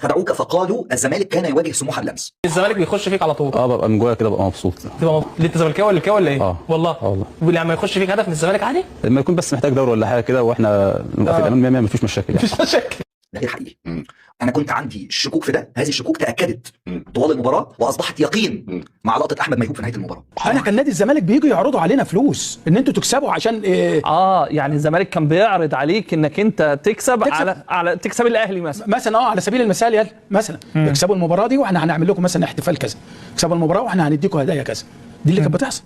خدعوك فقالوا الزمالك كان يواجه سموحه بالامس. الزمالك بيخش فيك على طول. ببقى من جوايا كده ببقى مبسوط. ليه انت زملكاوي ولا كاوي ولا ايه؟ والله. ولما يخش فيك هدف من الزمالك عادي؟ لما يكون بس محتاج دوري ولا حاجه كده واحنا نبقى في الامان 100 مفيش مشاكل مفيش مشاكل. ده غير حقيقي. انا كنت عندي شكوك في ده، هذه الشكوك تاكدت طوال المباراه واصبحت يقين مع لقطه احمد ميهوب في نهايه المباراه. انا كان نادي الزمالك بييجوا يعرضوا علينا فلوس ان انتوا تكسبوا عشان يعني الزمالك كان بيعرض عليك انك انت تكسب. على تكسب الاهلي مثلا على سبيل المثال يلا مثلا اكسبوا المباراه دي واحنا هنعمل لكم مثلا احتفال كذا، اكسبوا المباراه واحنا هنديكم هدايا كذا. دي اللي كانت بتحصل.